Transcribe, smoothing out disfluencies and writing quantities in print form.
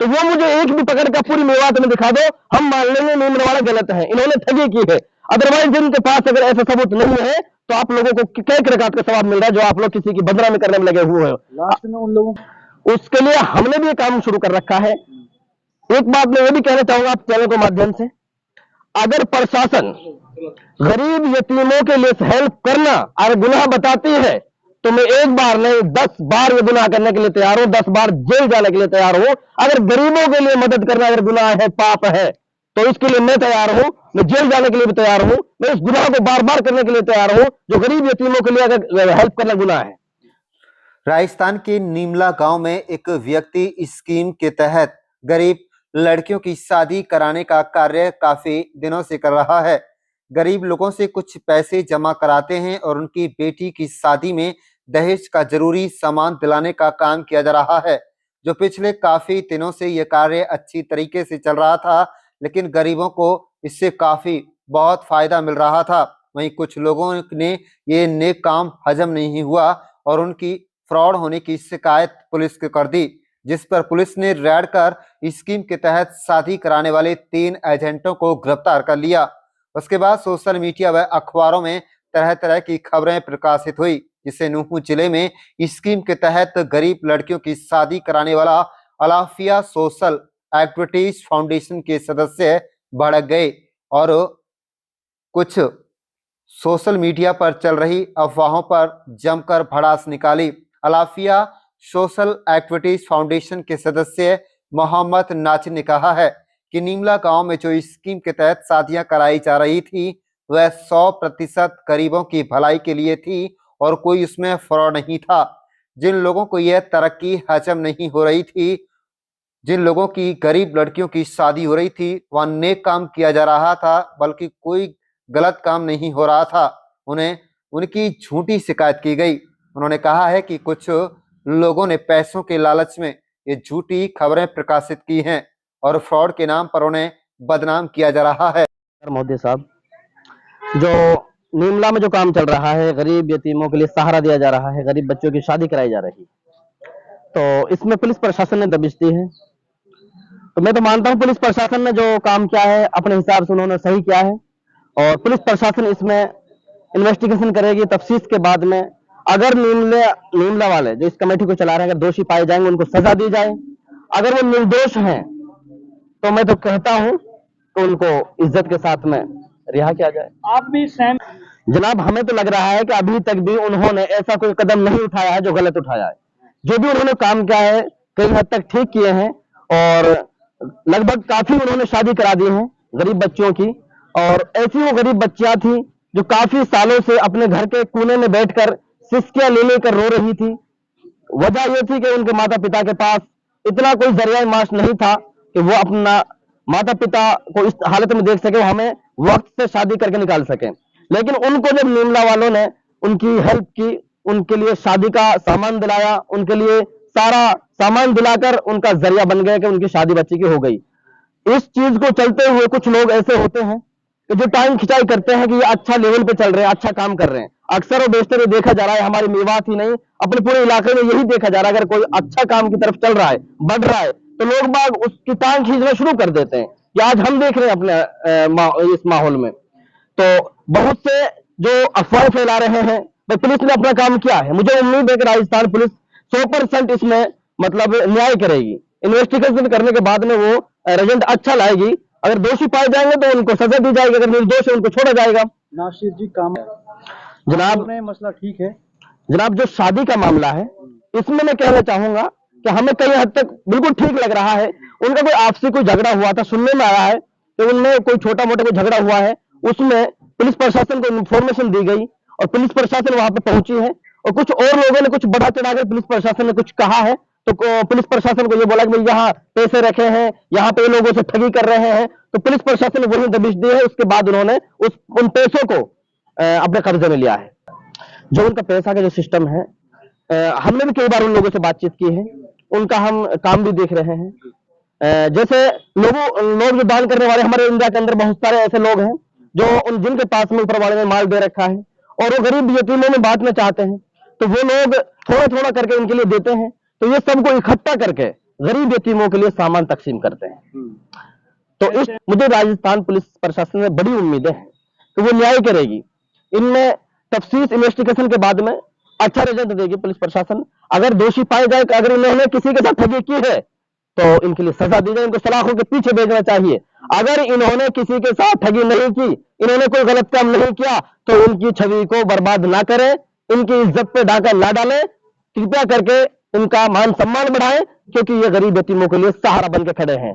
तो वो मुझे एक भी पकड़ का पूरी मेवात में दिखा दो, हम मान लेंगे नीमरावाला गलत है, इन्होंने ठगी की है। अदरवाइज जिनके पास अगर ऐसा सबूत नहीं है तो आप लोगों को क्या रकात का सवाब मिल रहा है जो आप लोग किसी की बदनामी करने में लगे हुए हो। लास्ट में उन लोगों उसके लिए हमने भी ये काम शुरू कर रखा है। एक बात मैं ये भी कहना चाहूंगा आप चैनल के माध्यम से, अगर प्रशासन गरीब यतीमों के लिए हेल्प करना अगर गुनाह बताती है तो मैं एक बार नहीं 10 बार ये गुनाह करने के लिए तैयार हूं, 10 बार जेल जाने के लिए तैयार हूं। अगर गरीबों के लिए मदद करना अगर गुनाह है, पाप है, तो इसके लिए मैं तैयार हूं, मैं जेल जाने के लिए भी तैयार हूं, मैं इस गुनाह को बार बार करने के लिए तैयार हूं जो गरीब यतीमों के लिए अगर हेल्प करना गुनाह है। राजस्थान के नीमला गांव में एक व्यक्ति स्कीम के तहत गरीब लड़कियों की शादी कराने का कार्य काफी दिनों से कर रहा है। गरीब लोगों से कुछ पैसे जमा कराते हैं और उनकी बेटी की शादी में दहेज का जरूरी सामान दिलाने का काम किया जा रहा है। जो पिछले काफी दिनों से यह कार्य अच्छी तरीके से चल रहा था, लेकिन गरीबों को इससे काफी बहुत फायदा मिल रहा था। वहीं कुछ लोगों ने ये नेक काम हजम नहीं हुआ और उनकी फ्रॉड होने की शिकायत पुलिस को कर दी, जिस पर पुलिस ने रेड कर स्कीम के तहत शादी कराने वाले 3 एजेंटों को गिरफ्तार कर लिया। उसके बाद सोशल मीडिया व अखबारों में तरह तरह की खबरें प्रकाशित हुई, जिससे नूंह जिले में स्कीम के तहत गरीब लड़कियों की शादी कराने वाला अलाफिया सोशल एक्टिविटीज फाउंडेशन के सदस्य भड़क गए और कुछ सोशल मीडिया पर चल रही अफवाहों पर जमकर भड़ास निकाली। अलाफिया सोशल एक्टिविटीज फाउंडेशन के सदस्य मोहम्मद नाचिर ने कहा है कि नीमला गांव में जो स्कीम के तहत शादियां कराई जा रही थी वह 100% गरीबों की भलाई के लिए थी और कोई उसमें फ्रॉड नहीं था। जिन लोगों को यह तरक्की हजम नहीं हो रही थी, जिन लोगों की गरीब लड़कियों की शादी हो रही थी, वह नेक काम किया जा रहा था, बल्कि कोई गलत काम नहीं हो रहा था, उन्हें उनकी झूठी शिकायत की गई। उन्होंने कहा है कि कुछ लोगों ने पैसों के लालच में ये झूठी खबरें प्रकाशित की हैं और फ्रॉड के नाम पर उन्हें बदनाम किया जा रहा है। मोदी साहब, जो नीमला में जो काम चल रहा है, गरीब यतीमों के लिए सहारा दिया जा रहा है, गरीब बच्चों की शादी कराई जा रही, तो इसमें पुलिस प्रशासन ने दबिश दी है। तो मैं तो मानता हूं पुलिस प्रशासन ने जो काम किया है अपने हिसाब से उन्होंने सही किया है और पुलिस प्रशासन इसमें इन्वेस्टिगेशन करेगी। तफ्तीश के बाद में अगर नीमला वाले जो इस कमेटी को चला रहे हैं अगर दोषी पाए जाएंगे उनको सजा दी जाए, अगर वो निर्दोष हैं तो मैं तो कहता हूं तो उनको इज्जत के साथ में रिहा किया जाए। आप भी सहम जनाब, हमें तो लग रहा है कि अभी तक भी उन्होंने ऐसा कोई कदम नहीं उठाया है जो गलत उठाया है। जो भी उन्होंने काम किया है कई हद तक ठीक किए हैं और लगभग काफी उन्होंने शादी करा दी है गरीब बच्चों की। और ऐसी वो गरीब बच्चियां थी जो काफी सालों से अपने घर के कोने में बैठकर सिसकियां ले लेकर रो रही थी। वजह यह थी कि उनके माता पिता के पास इतना कोई जरिया माश नहीं था कि वो अपना माता पिता को इस हालत में देख सके, वो हमें वक्त से शादी करके निकाल सके। लेकिन उनको जब नीमला वालों ने उनकी हेल्प की, उनके लिए शादी का सामान दिलाया, उनके लिए सारा सामान दिलाकर उनका जरिया बन गया कि उनकी शादी बच्ची की हो गई। इस चीज को चलते हुए कुछ लोग ऐसे होते हैं कि जो टाइम खिंचाई करते हैं कि ये अच्छा लेवल पे चल रहे हैं, अच्छा काम कर रहे हैं। अक्सर और बेशतर ये देखा जा रहा है, हमारी मेवात ही नहीं अपने पूरे इलाके में यही देखा जा रहा है, अगर कोई अच्छा काम की तरफ चल रहा है, बढ़ रहा है, तो लोग बाग उसकी टांग खींचना शुरू कर देते हैं कि आज हम देख रहे हैं अपने इस माहौल में। तो बहुत से जो अफवाह फैला रहे हैं, तो पुलिस ने अपना काम किया है। मुझे उम्मीद है कि राजस्थान पुलिस 100% इसमें मतलब न्याय करेगी। इन्वेस्टिगेशन करने के बाद में वो रिजल्ट अच्छा लाएगी। अगर दोषी पाए जाएंगे तो उनको सजा दी जाएगी, अगर निर्दोष है उनको छोड़ा जाएगा। नासिर जी काम जनाब, मसला ठीक है जनाब, जो शादी का मामला है इसमें मैं कहना चाहूंगा कि हमें कई हद तक बिल्कुल ठीक लग रहा है। उनका कोई आपसी कोई झगड़ा हुआ था, सुनने में आया है कि उनमें कोई छोटा मोटा कोई झगड़ा हुआ है, उसमें पुलिस प्रशासन को इन्फॉर्मेशन दी गई और पुलिस प्रशासन वहां पे पहुंची है और कुछ और लोगों ने कुछ बढ़ा चढ़ाकर पुलिस प्रशासन ने कुछ कहा है, तो पुलिस प्रशासन को ये बोला कि भाई यहाँ पैसे रखे हैं, यहाँ पे लोगों से ठगी कर रहे हैं, तो पुलिस प्रशासन ने वही दबिश दी है। उसके बाद उन्होंने उन पैसों को अपने कब्जे में लिया है। जो उनका पैसा का जो सिस्टम है, हमने भी कई बार उन लोगों से बातचीत की है, उनका हम काम भी देख रहे हैं। जैसे लोग जो दान करने वाले हमारे इंडिया के अंदर बहुत सारे ऐसे लोग हैं जो जिनके पास में ऊपर वाले ने माल दे रखा है और वो गरीब यतीमों में बांटना चाहते हैं, तो वो लोग थोड़ा थोड़ा करके उनके लिए देते हैं। तो ये सबको इकट्ठा करके गरीब यतीमों के लिए सामान तकसीम करते हैं। तो इस मुझे राजस्थान पुलिस प्रशासन से बड़ी उम्मीदें हैं कि वो न्याय करेगी। इनमें तफसील इन्वेस्टिगेशन के बाद में अच्छा रिजल्ट देगी पुलिस प्रशासन। अगर दोषी पाए जाए कि अगर इन्होंने किसी के साथ ठगी की है तो इनके लिए सजा दी जाए, इनको सलाखों के पीछे भेजना चाहिए। अगर इन्होंने किसी के साथ ठगी नहीं की, इन्होंने कोई गलत काम नहीं किया, तो इनकी छवि को बर्बाद ना करें, इनकी इज्जत पे डाका ना डालें। कृपया करके उनका मान सम्मान बढ़ाएं, क्योंकि ये गरीब यतीमों के लिए सहारा बन के खड़े हैं।